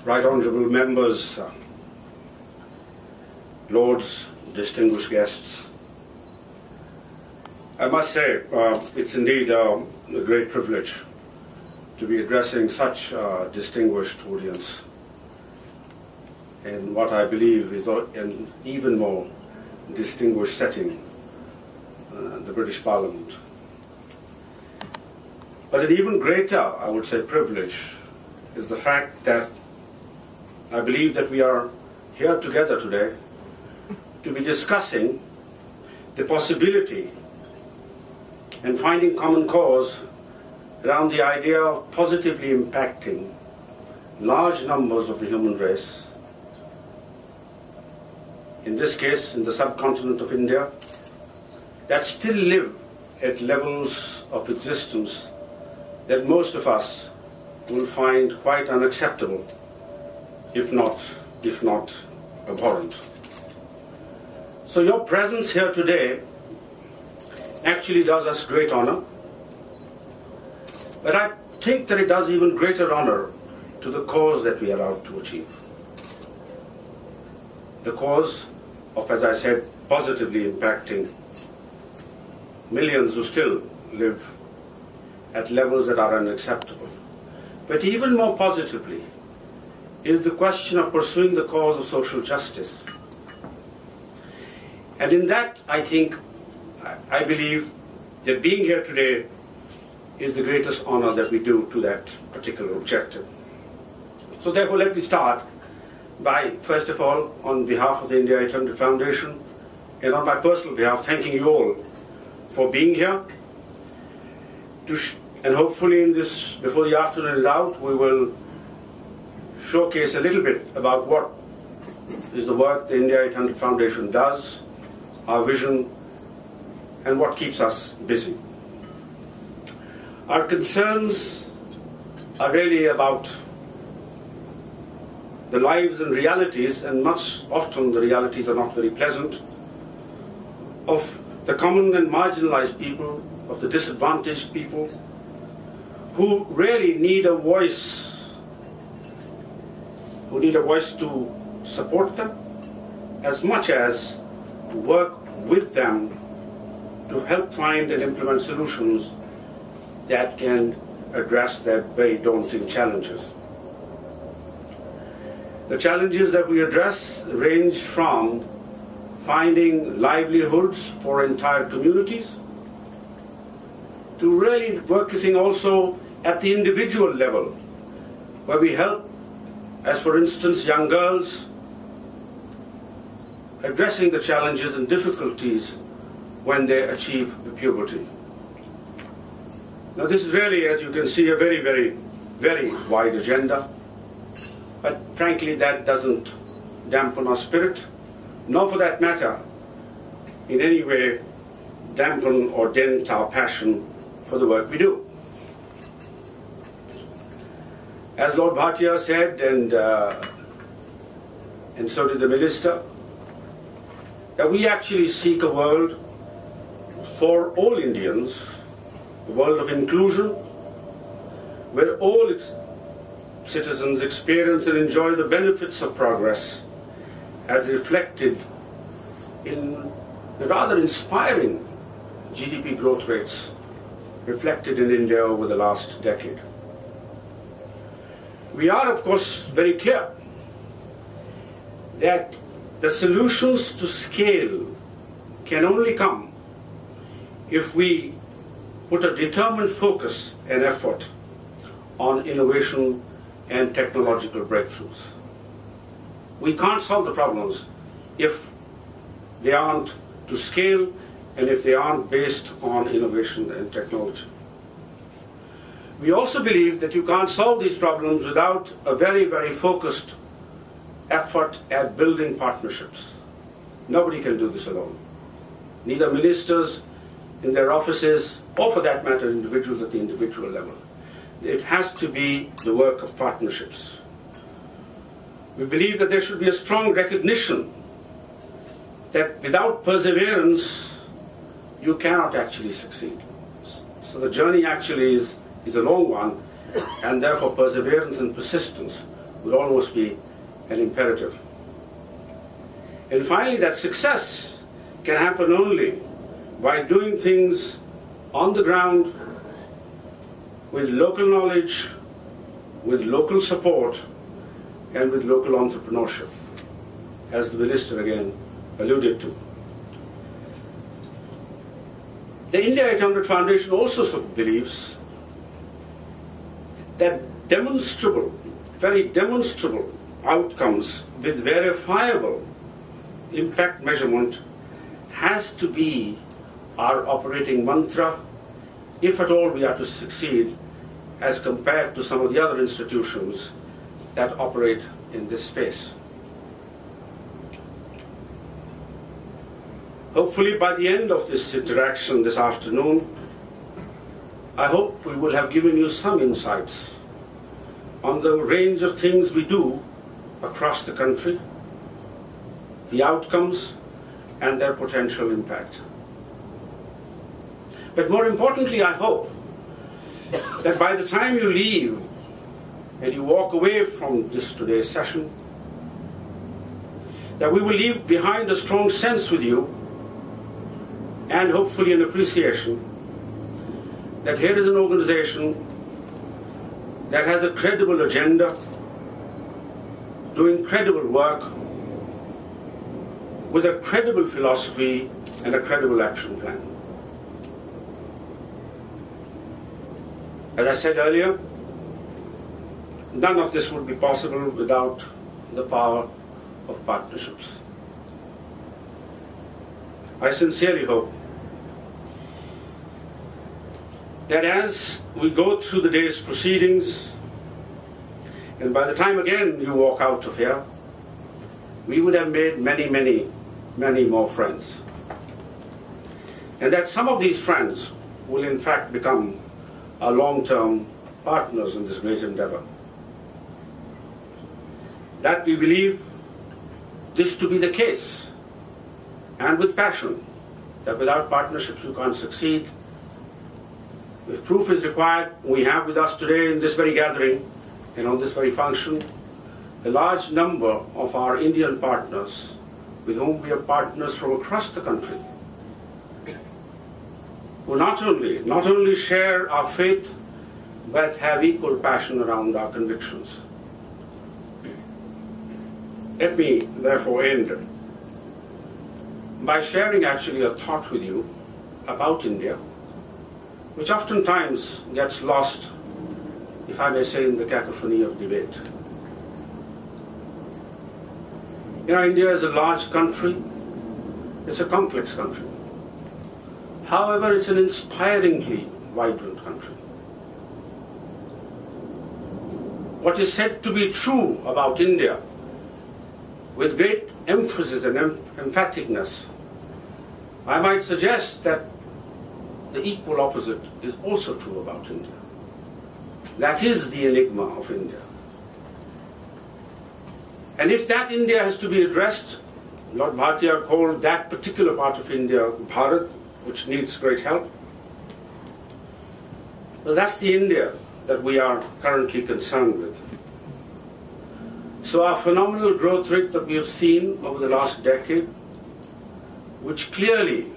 Right Honourable Members, Lords, distinguished guests, I must say it's indeed a great privilege to be addressing such a distinguished audience in what I believe is an even more distinguished setting, the British Parliament. But an even greater, I would say, privilege is the fact that I believe that we are here together today to be discussing the possibility and finding common cause around the idea of positively impacting large numbers of the human race, in this case in the subcontinent of India, that still live at levels of existence that most of us will find quite unacceptable, if not abhorrent. So your presence here today actually does us great honor, but I think that it does even greater honor to the cause that we are out to achieve. The cause of, as I said, positively impacting millions who still live at levels that are unacceptable. But even more positively is the question of pursuing the cause of social justice. And in that, I believe that being here today is the greatest honor that we do to that particular objective. So therefore, let me start by, first of all, on behalf of the India800 Foundation and on my personal behalf, thanking you all for being here. And hopefully in this, before the afternoon is out, we will showcase a little bit about what is the work the India800 Foundation does, our vision, and what keeps us busy. Our concerns are really about the lives and realities, and much often the realities are not very pleasant, of the common and marginalized people, of the disadvantaged people, who really need a voice, to support them, as much as work with them to help find and implement solutions that can address their very daunting challenges. The challenges that we address range from finding livelihoods for entire communities to really focusing also at the individual level, where we help, as for instance, young girls addressing the challenges and difficulties when they achieve puberty. Now this is really, as you can see, a very, very, very wide agenda, but frankly that doesn't dampen our spirit, nor for that matter in any way dampen or dent our passion for the work we do. As Lord Bhatia said, and so did the Minister, that we actually seek a world for all Indians, a world of inclusion, where all citizens experience and enjoy the benefits of progress as reflected in the rather inspiring GDP growth rates reflected in India over the last decade. We are, of course, very clear that the solutions to scale can only come if we put a determined focus and effort on innovation and technological breakthroughs. We can't solve the problems if they aren't to scale and if they aren't based on innovation and technology. We also believe that you can't solve these problems without a very, very focused effort at building partnerships. Nobody can do this alone. Neither ministers in their offices, or for that matter, individuals at the individual level. It has to be the work of partnerships. We believe that there should be a strong recognition that without perseverance, you cannot actually succeed. So the journey actually is a long one, and therefore perseverance and persistence would almost be an imperative. And finally, that success can happen only by doing things on the ground with local knowledge, with local support, and with local entrepreneurship, as the Minister again alluded to. The India800 Foundation also believes that demonstrable, very demonstrable outcomes with verifiable impact measurement has to be our operating mantra if at all we are to succeed as compared to some of the other institutions that operate in this space. Hopefully by the end of this interaction this afternoon, I hope we will have given you some insights on the range of things we do across the country, the outcomes and their potential impact. But more importantly, I hope that by the time you leave and you walk away from today's session, that we will leave behind a strong sense with you and hopefully an appreciation that here is an organization that has a credible agenda, doing credible work, with a credible philosophy and a credible action plan. As I said earlier, none of this would be possible without the power of partnerships. I sincerely hope that as we go through the day's proceedings, and by the time again you walk out of here, we would have made many, many, many more friends. And that some of these friends will in fact become our long-term partners in this great endeavor. That we believe this to be the case, and with passion, that without partnerships you can't succeed. If proof is required, we have with us today in this very gathering and on this very function a large number of our Indian partners with whom we are partners from across the country, who not only share our faith but have equal passion around our convictions. Let me therefore end by sharing actually a thought with you about India, which oftentimes gets lost, if I may say, in the cacophony of debate. You know, India is a large country. It's a complex country. However, it's an inspiringly vibrant country. What is said to be true about India, with great emphasis and emphaticness, I might suggest that the equal opposite is also true about India. That is the enigma of India. And if that India has to be addressed, Lord Bhatia called that particular part of India Bharat, which needs great help. Well, that's the India that we are currently concerned with. So our phenomenal growth rate that we have seen over the last decade, which clearly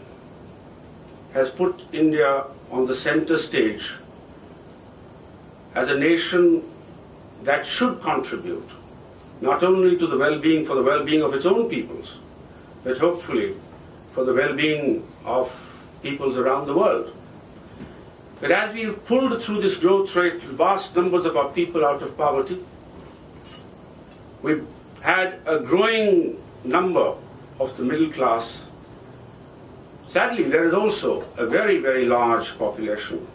has put India on the center stage as a nation that should contribute not only to the well-being, for the well-being of its own peoples, but hopefully for the well-being of peoples around the world. But as we've pulled through this growth rate, vast numbers of our people out of poverty, we've had a growing number of the middle class. Sadly, there is also a very, very large population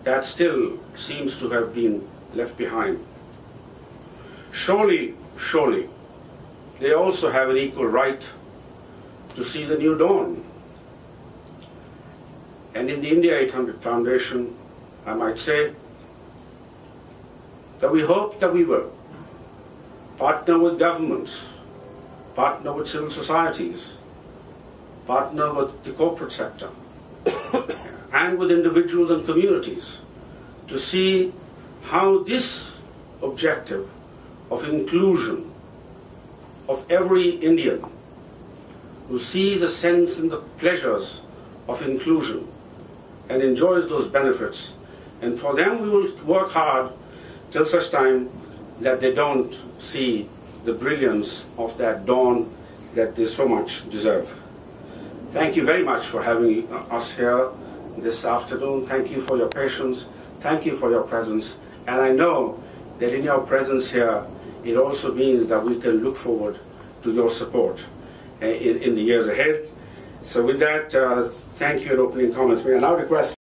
that still seems to have been left behind. Surely, they also have an equal right to see the new dawn. And in the India800 Foundation, I might say that we hope that we will partner with governments, partner with civil societies, partner with the corporate sector, and with individuals and communities to see how this objective of inclusion of every Indian who sees the sense and the pleasures of inclusion and enjoys those benefits. And for them, we will work hard till such time that they don't see the brilliance of that dawn that they so much deserve. Thank you very much for having us here this afternoon. Thank you for your patience. Thank you for your presence. And I know that in your presence here, it also means that we can look forward to your support in the years ahead. So with that, thank you and opening comments. May I now request